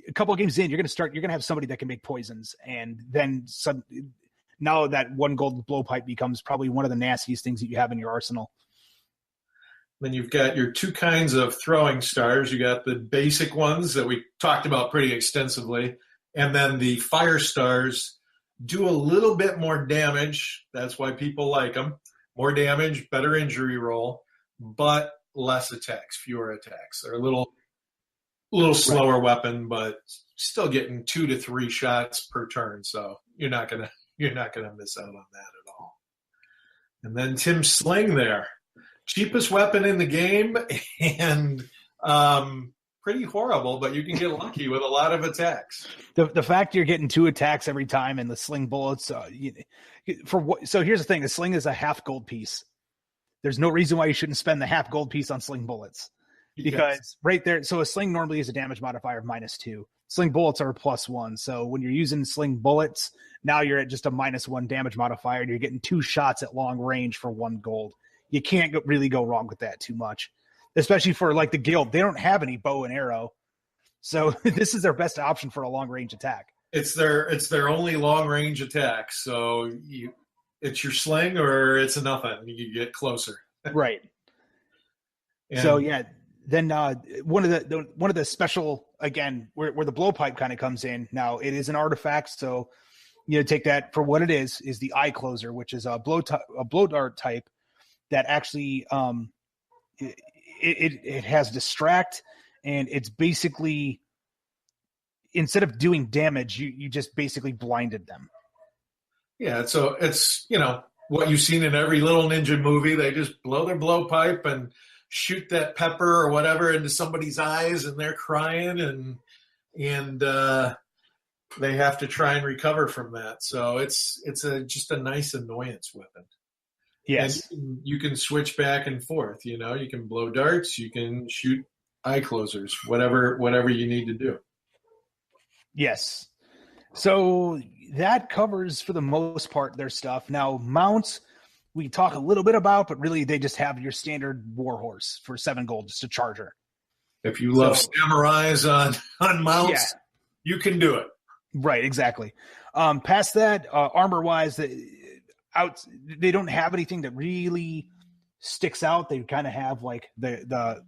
a couple of games in, you're going to have somebody that can make poisons. And then now that 1 gold blowpipe becomes probably one of the nastiest things that you have in your arsenal. Then you've got your 2 kinds of throwing stars. You got the basic ones that we talked about pretty extensively. And then the fire stars do a little bit more damage. That's why people like them. More damage, better injury roll, but less attacks, fewer attacks. They're a little slower weapon, but still getting 2 to 3 shots per turn. So you're not gonna miss out on that at all. And then Tim's sling there, cheapest weapon in the game, and pretty horrible, but you can get lucky with a lot of attacks. The fact you're getting 2 attacks every time and the sling bullets. So here's the thing: the sling is a half gold piece. There's no reason why you shouldn't spend the half gold piece on sling bullets. Because right there, so a sling normally is a damage modifier of -2. Sling bullets are a +1. So when you're using sling bullets, now you're at just a -1 damage modifier, and you're getting 2 shots at long range for 1 gold. You can't really go wrong with that too much, especially for like the guild. They don't have any bow and arrow, so this is their best option for a long range attack. It's their only long range attack. So it's your sling or it's a nothing. You get closer, right? So yeah. Then one of the special, again, where the blowpipe kind of comes in. Now it is an artifact, so take that for what it is the eye closer, which is a blow dart type that actually it has distract, and it's basically, instead of doing damage, you just basically blinded them. Yeah, so it's what you've seen in every little ninja movie. They just blow their blowpipe and shoot that pepper or whatever into somebody's eyes, and they're crying, and they have to try and recover from that. So it's just a nice annoyance weapon. Yes, and you can switch back and forth. You can blow darts, you can shoot eye closers, whatever you need to do. Yes. So that covers for the most part their stuff. Now mounts, we talk a little bit about, but really they just have your standard warhorse for 7 gold, just a charger. If you love samurais on mounts, you can do it. Right, exactly. Past that, armor-wise, they don't have anything that really sticks out. They kind of have like the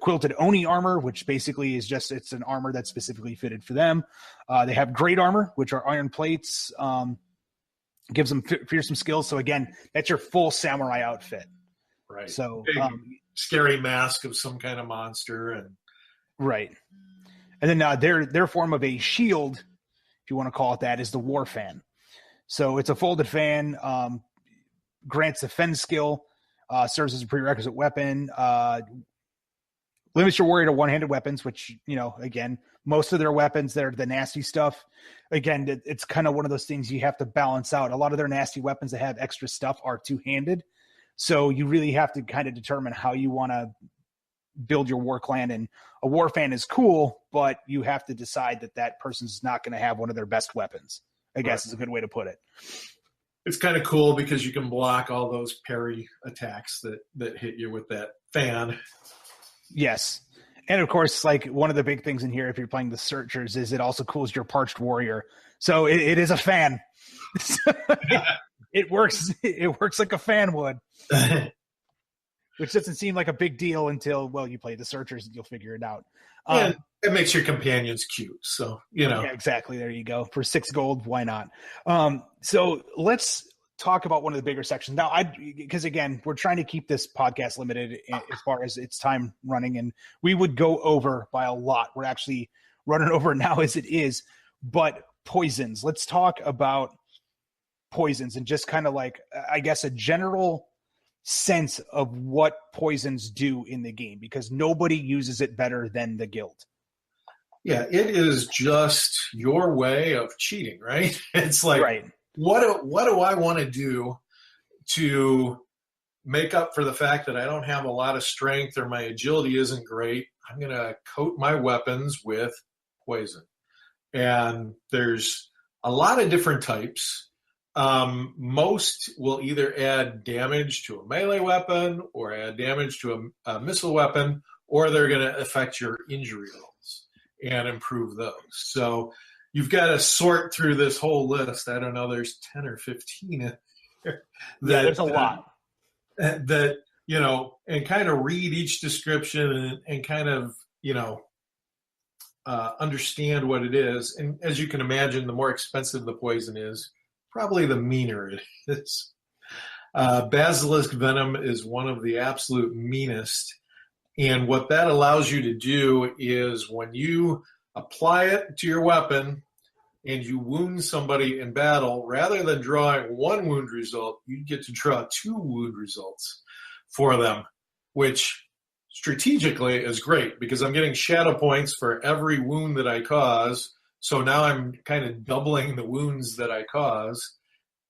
quilted Oni armor, which basically is it's an armor that's specifically fitted for them. They have great armor, which are iron plates. Gives them fearsome skills. So again, that's your full samurai outfit. Right. So Big, scary mask of some kind of monster, and right. And then their form of a shield, if you want to call it that, is the War Fan. So it's a folded fan, grants a fend skill, serves as a prerequisite weapon, limits your warrior to one-handed weapons, which, again, most of their weapons, they're the nasty stuff. Again, it's kind of one of those things you have to balance out. A lot of their nasty weapons that have extra stuff are two-handed. So you really have to kind of determine how you want to build your war clan. And a war fan is cool, but you have to decide that person's not going to have one of their best weapons, I guess is a good way to put it. It's kind of cool because you can block all those parry attacks that hit you with that fan. Yes. And of course, like one of the big things in here, if you're playing the Searchers, is it also cools your Parched Warrior. So it is a fan. It works. It works like a fan would, which doesn't seem like a big deal until, well, you play the Searchers and you'll figure it out. And it makes your companions cute. So, Yeah, exactly. There you go. For 6 gold, why not? So let's talk about one of the bigger sections now. Because again, we're trying to keep this podcast limited as far as its time running, and we would go over by a lot. We're actually running over now as it is. But poisons. Let's talk about poisons and just kind of like, I guess, a general sense of what poisons do in the game, because nobody uses it better than the guild. Yeah, it is just your way of cheating, right? It's like, right. What do I want to do to make up for the fact that I don't have a lot of strength or my agility isn't great? I'm going to coat my weapons with poison. And there's a lot of different types. Most will either add damage to a melee weapon or add damage to a missile weapon, or they're going to affect your injury rolls and improve those. So you've got to sort through this whole list. I don't know, there's 10 or 15 in there. There's a lot. That, and kind of read each description and kind of, understand what it is. And as you can imagine, the more expensive the poison is, probably the meaner it is. Basilisk venom is one of the absolute meanest. And what that allows you to do is when you apply it to your weapon and you wound somebody in battle, rather than drawing 1 wound result, you get to draw 2 wound results for them, which strategically is great because I'm getting shadow points for every wound that I cause. So now I'm kind of doubling the wounds that I cause,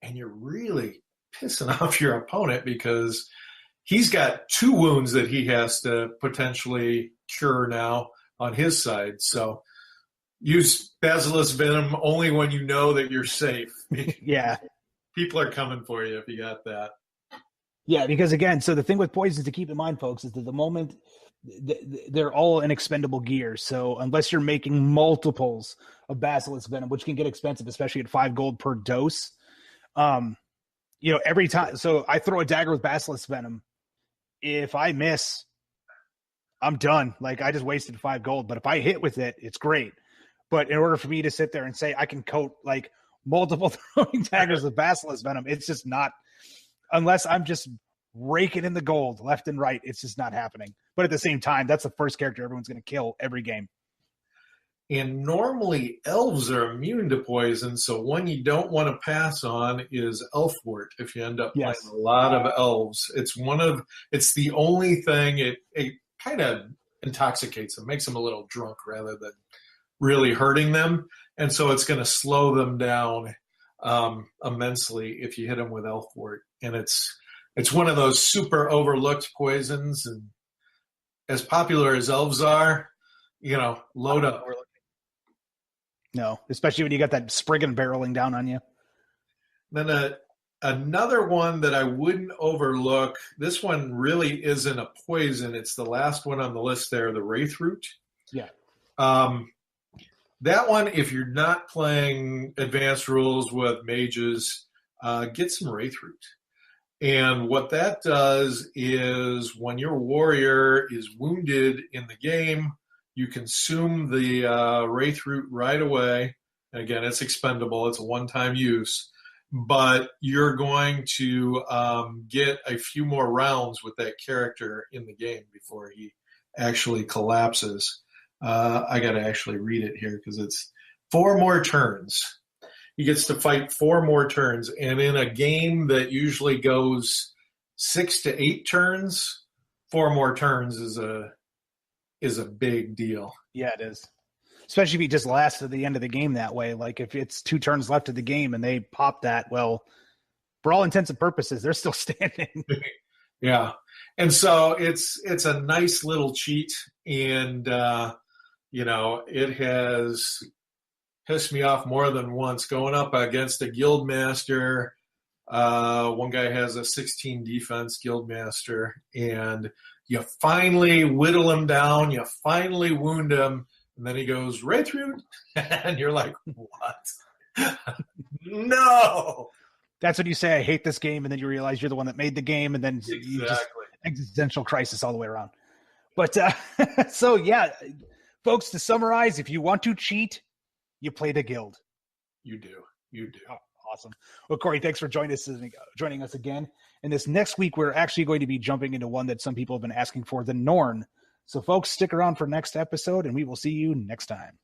and you're really pissing off your opponent because he's got 2 wounds that he has to potentially cure now on his side. So use Basilisk Venom only when you know that you're safe. Yeah. People are coming for you if you got that. Yeah, because again, so the thing with poisons to keep in mind, folks, is that the moment they're all in expendable gear. So unless you're making multiples of Basilisk Venom, which can get expensive, especially at 5 gold per dose, every time. So I throw a dagger with Basilisk Venom. If I miss, I'm done. Like, I just wasted 5 gold. But if I hit with it, it's great. But in order for me to sit there and say I can coat like multiple throwing daggers with Basilisk Venom, it's just not, unless I'm just raking in the gold left and right, it's just not happening. But at the same time, that's the first character everyone's going to kill every game. And normally elves are immune to poison, so one you don't want to pass on is Elfwort if you end up playing a lot of elves. It's the only thing, it kind of intoxicates them, makes them a little drunk rather than really hurting them. And so it's going to slow them down immensely if you hit them with Elfwort. And it's one of those super overlooked poisons, and as popular as elves are, load up. No, especially when you got that Spriggan barreling down on you. Then another one that I wouldn't overlook, this one really isn't a poison. It's the last one on the list there, the Wraithroot. Yeah. That one, if you're not playing advanced rules with mages, get some Wraithroot. And what that does is when your warrior is wounded in the game, you consume the Wraithroot right away. And again, it's expendable. It's a one-time use. but you're going to get a few more rounds with that character in the game before he actually collapses. I got to actually read it here because it's 4 more turns. He gets to fight 4 more turns, and in a game that usually goes 6 to 8 turns, 4 more turns is a big deal. Yeah, it is. Especially if he just lasts to the end of the game that way. Like if it's 2 turns left of the game and they pop that, well, for all intents and purposes, they're still standing. Yeah. And so it's a nice little cheat. And, it has pissed me off more than once going up against a guild master. One guy has a 16 defense guild master, and you finally whittle him down. You finally wound him. And then he goes right through, and you're like, what? No! That's when you say, I hate this game, and then you realize you're the one that made the game, and then you just existential crisis all the way around. But so, yeah, folks, to summarize, if you want to cheat, you play the guild. You do. Oh, awesome. Well, Cory, thanks for joining us again. And this next week, we're actually going to be jumping into one that some people have been asking for, the Norn. So, folks, stick around for next episode, and we will see you next time.